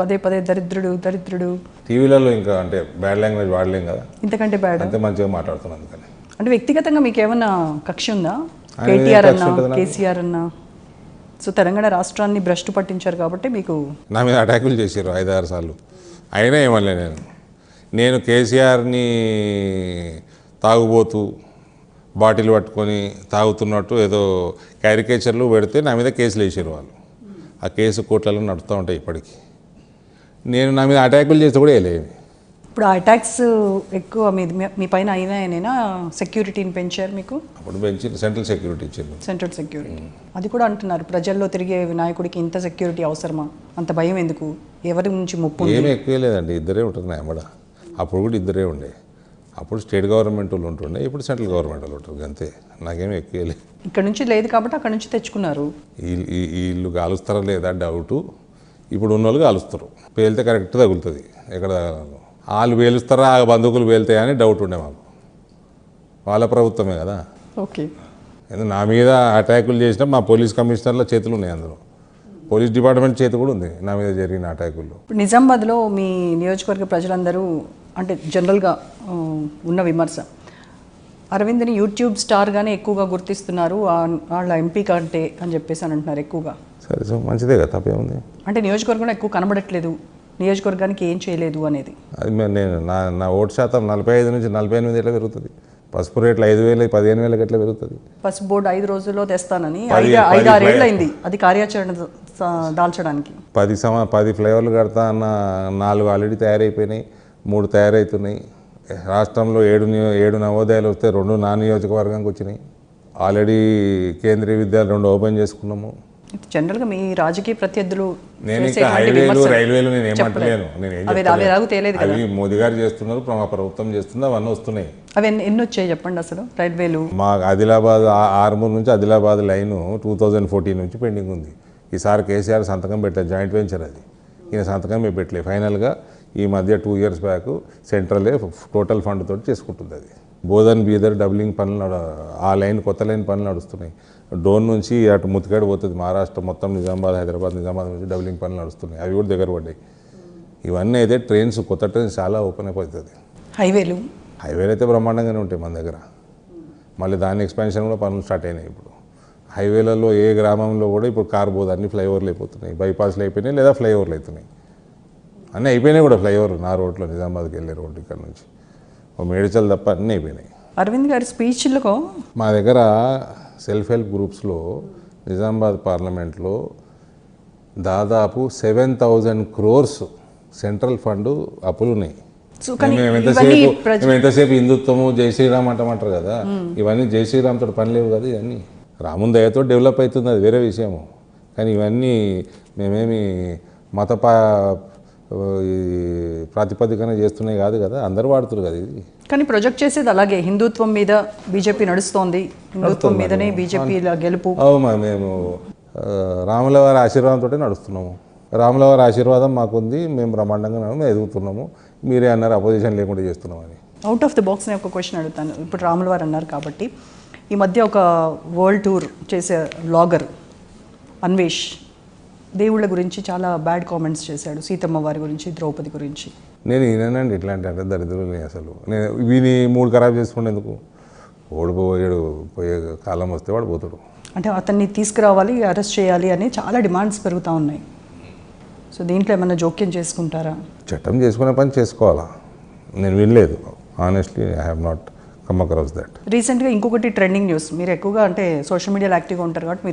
పదే పదే దరిద్రుడు దరిద్రుడు టీవీలలో ఇంకా అంటే బ్యాడ్ లాంగ్వేజ్ వాడలేం కదా, ఇంతకంటే బ్యాడ్ అంతే మంచిగా మాట్లాడుతున్నాను అందుకని. అంటే వ్యక్తిగతంగా మీకు ఏమన్నా కక్ష ఉందా? ఆయన మీద కేటీఆర్ కక్ష అన్నా ఉంటుంది నాకు. కేసీఆర్ అన్నా సో తెలంగాణ రాష్ట్రాన్ని భ్రష్టు పట్టించారు కాబట్టి మీకు నా మీద అటాకులు చేశారు 5-6 సార్లు, అయినా ఏమనలే. నేను కేసీఆర్ని తాగుబోతూ బాటిల్ పట్టుకొని తాగుతున్నట్టు ఏదో క్యారికేచర్లు పెడితే నా మీద కేసులు వేసారు వాళ్ళు. ఆ కేసు కోర్టులలో నడుస్తూ ఉంటాయి ఇప్పటికీ. నేను నా మీద అటాకులు చేస్తే కూడా వేయలేదు. ఇప్పుడు ఆ అటాక్స్ ఎక్కువ మీ పైన అయినాయనేనా సెక్యూరిటీని పెంచారు మీకు? అప్పుడు పెంచి సెంట్రల్ సెక్యూరిటీ ఇచ్చారు. సెంట్రల్ సెక్యూరిటీ అది కూడా అంటున్నారు, ప్రజల్లో తిరిగే వినాయకుడికి ఇంత సెక్యూరిటీ అవసరమా, అంత భయం ఎందుకు, ఎవరి నుంచి ముప్పు ఉంది? ఏమీ ఎక్కువ లేదండి, ఇద్దరే ఉంటారు నా వెంబడ. అప్పుడు కూడా ఇద్దరే ఉండే. అప్పుడు స్టేట్ గవర్నమెంట్ వాళ్ళు ఉంటుండే, ఇప్పుడు సెంట్రల్ గవర్నమెంట్ వాళ్ళు ఉంటారు అంతే. నాకేమీ ఎక్కువ లేదు. ఇక్కడ నుంచి లేదు కాబట్టి అక్కడ నుంచి తెచ్చుకున్నారు. వీళ్ళు కాలుస్తారా లేదా డౌటు. ఇప్పుడు ఉన్న వాళ్ళు కాలుస్తారు, పేలితే కరెక్ట్ తగులుతుంది. ఎక్కడ వాళ్ళు పేలుస్తారా ఆ బంధువులు పేలుతాయని డౌట్ ఉండే మాకు. వాళ్ళ ప్రభుత్వమే కదా. ఓకే, ఎందుకంటే నా మీద అటాకులు చేసినా మా పోలీస్ కమిషనర్ల చేతులు ఉన్నాయి, అందులో పోలీస్ డిపార్ట్మెంట్ చేతి కూడా ఉంది నా మీద జరిగిన అటాకుల్లో. ఇప్పుడు నిజామాబాద్లో మీ నియోజకవర్గ ప్రజలందరూ అంటే జనరల్గా ఉన్న విమర్శ, అరవింద్ని యూట్యూబ్ స్టార్గానే ఎక్కువగా గుర్తిస్తున్నారు వాళ్ళ ఎంపీ కంటే అని చెప్పేసి అని అంటున్నారు ఎక్కువగా. సరే సో మంచిదే కదా, తప్పేముంది. అంటే నియోజకవర్గంలో ఎక్కువ కనబడట్లేదు, నియోజకవర్గానికి ఏం చేయలేదు అనేది. అది నేను నా ఓటు శాతం 45 నుంచి 48 ఎట్లా పెరుగుతుంది? పసుపు రేట్లు 5,000 15,000 ఎట్లా పెరుగుతుంది? పసుపు బోర్డు 5 రోజుల్లో తెస్తానని 10 5-6 ఏళ్ళు అయింది అది కార్యాచరణ దాల్చడానికి. 10 ఫ్లైఓవర్లు కడతా అన్న 4 ఆల్రెడీ తయారైపోయినాయి, 3 తయారవుతున్నాయి. రాష్ట్రంలో 7 నవోదయాలు వస్తే 2 నా నియోజకవర్గానికి వచ్చినాయి. ఆల్రెడీ కేంద్రీయ విద్యాలయం 2 ఓపెన్ చేసుకున్నాము. జనరల్గా మీ రాజకీయ ప్రత్యర్థులు నేను ఇంకా హైవేలు రైల్వేలు నేను ఏమంటలేను. అవి మోదీ గారు చేస్తున్నారు, మా ప్రభుత్వం చేస్తుంది, అవన్నీ వస్తున్నాయి. అవి ఎన్ని వచ్చాయి చెప్పండి అసలు రైల్వేలు? మా ఆదిలాబాద్ ఆర్మూర్ నుంచి ఆదిలాబాద్ లైను 2014 నుంచి పెండింగ్ ఉంది. ఈసారి కేసీఆర్ సంతకం పెట్టలేదు, జాయింట్ వెంచర్ అది. ఈయన సంతకం మేము పెట్టలేదు. ఫైనల్గా ఈ మధ్య 2 years బ్యాక్ సెంట్రలే టోటల్ ఫండ్ తోటి చేసుకుంటుంది అది. బోధన్ బీదర్ డబ్లింగ్ పనులు, ఆ లైన్ కొత్త లైన్ పనులు నడుస్తున్నాయి. డోన్ నుంచి అటు ముతికాడు పోతుంది, మహారాష్ట్ర మొత్తం నిజామాబాద్ హైదరాబాద్ నిజామాబాద్ నుంచి డబ్లింగ్ పనులు నడుస్తున్నాయి, అవి కూడా దగ్గర పడ్డాయి. ఇవన్నీ అయితే ట్రైన్స్, కొత్త ట్రైన్స్ చాలా ఓపెన్ అయిపోతుంది. హైవేలు అయితే బ్రహ్మాండంగానే ఉంటాయి మన దగ్గర. మళ్ళీ దాని ఎక్స్పాన్షన్ కూడా పనులు స్టార్ట్ అయినాయి. ఇప్పుడు హైవేలలో ఏ గ్రామంలో కూడా ఇప్పుడు కార్ పోదు, అన్ని ఫ్లైఓవర్లు అయిపోతున్నాయి, బైపాస్లు అయిపోయినాయి లేదా ఫ్లైఓవర్లు అవుతున్నాయి. అన్నీ అయిపోయినాయి కూడా ఫ్లైఓవర్. నా రోడ్లో నిజామాబాద్కి వెళ్ళే రోడ్డు ఇక్కడ నుంచి మేడ్చల్ తప్ప అన్నీ అయిపోయినాయి. అరవింద్ గారి స్పీచ్లో మా దగ్గర సెల్ఫ్ హెల్ప్ గ్రూప్స్లో నిజామాబాద్ పార్లమెంట్లో దాదాపు 7,000 crores సెంట్రల్ ఫండ్ అప్పులు ఉన్నాయి. మేము ఎంతసేపు హిందుత్వము జై శ్రీరామ్ అంటారు కదా, ఇవన్నీ జై శ్రీరామ్ తోటి పని లేవు కదా. ఇవన్నీ రాముని దయతో డెవలప్ అవుతుంది, అది వేరే విషయము. కానీ ఇవన్నీ మేమేమి మత ప్రాతిపదికన చేస్తున్నాయి కాదు కదా, అందరూ వాడుతున్నారు కదా ఇది. కానీ ప్రొజెక్ట్ చేసేది అలాగే హిందుత్వం మీద బీజేపీ నడుస్తోంది, హిందుత్వం మీదనే బీజేపీ గెలుపు. మేము రాముల వారి ఆశీర్వాదంతో నడుస్తున్నాము. రాముల వారి ఆశీర్వాదం మాకుంది, మేము బ్రహ్మాండంగా మేము ఎదుగుతున్నాము. మీరే అన్నారు అపోజిషన్ లేకుండా చేస్తున్నామని. అవుట్ ఆఫ్ ది బాక్స్ నేను ఒక క్వశ్చన్ అడుగుతాను. ఇప్పుడు రాముల వారు అన్నారు కాబట్టి, ఈ మధ్య ఒక వరల్డ్ టూర్ చేసే వ్లాగర్ అన్వేష్ దేవుళ్ళ గురించి చాలా బ్యాడ్ కామెంట్స్ చేశాడు, సీతమ్మ వారి గురించి, ద్రౌపది గురించి. నేను ఈయనండి ఇట్లాంటి అంటే దరిద్రులు అసలు. నేను వీని 3 ఖరాబ్ చేసుకునేందుకు. పోయే కాలం వస్తే వాడు పోతాడు. అంటే అతన్ని తీసుకురావాలి, అరెస్ట్ చేయాలి అని చాలా డిమాండ్స్ పెరుగుతూ ఉన్నాయి. సో దీంట్లో ఏమైనా జోక్యం చేసుకుంటారా? చట్టం చేసుకునే పని చేసుకోవాలా. నేను వినలేదు, honestly I have not come across that. రీసెంట్గా ఇంకొకటి ట్రెండింగ్ న్యూస్, మీరు ఎక్కువగా అంటే సోషల్ మీడియాలో యాక్టివ్గా ఉంటారు కాబట్టి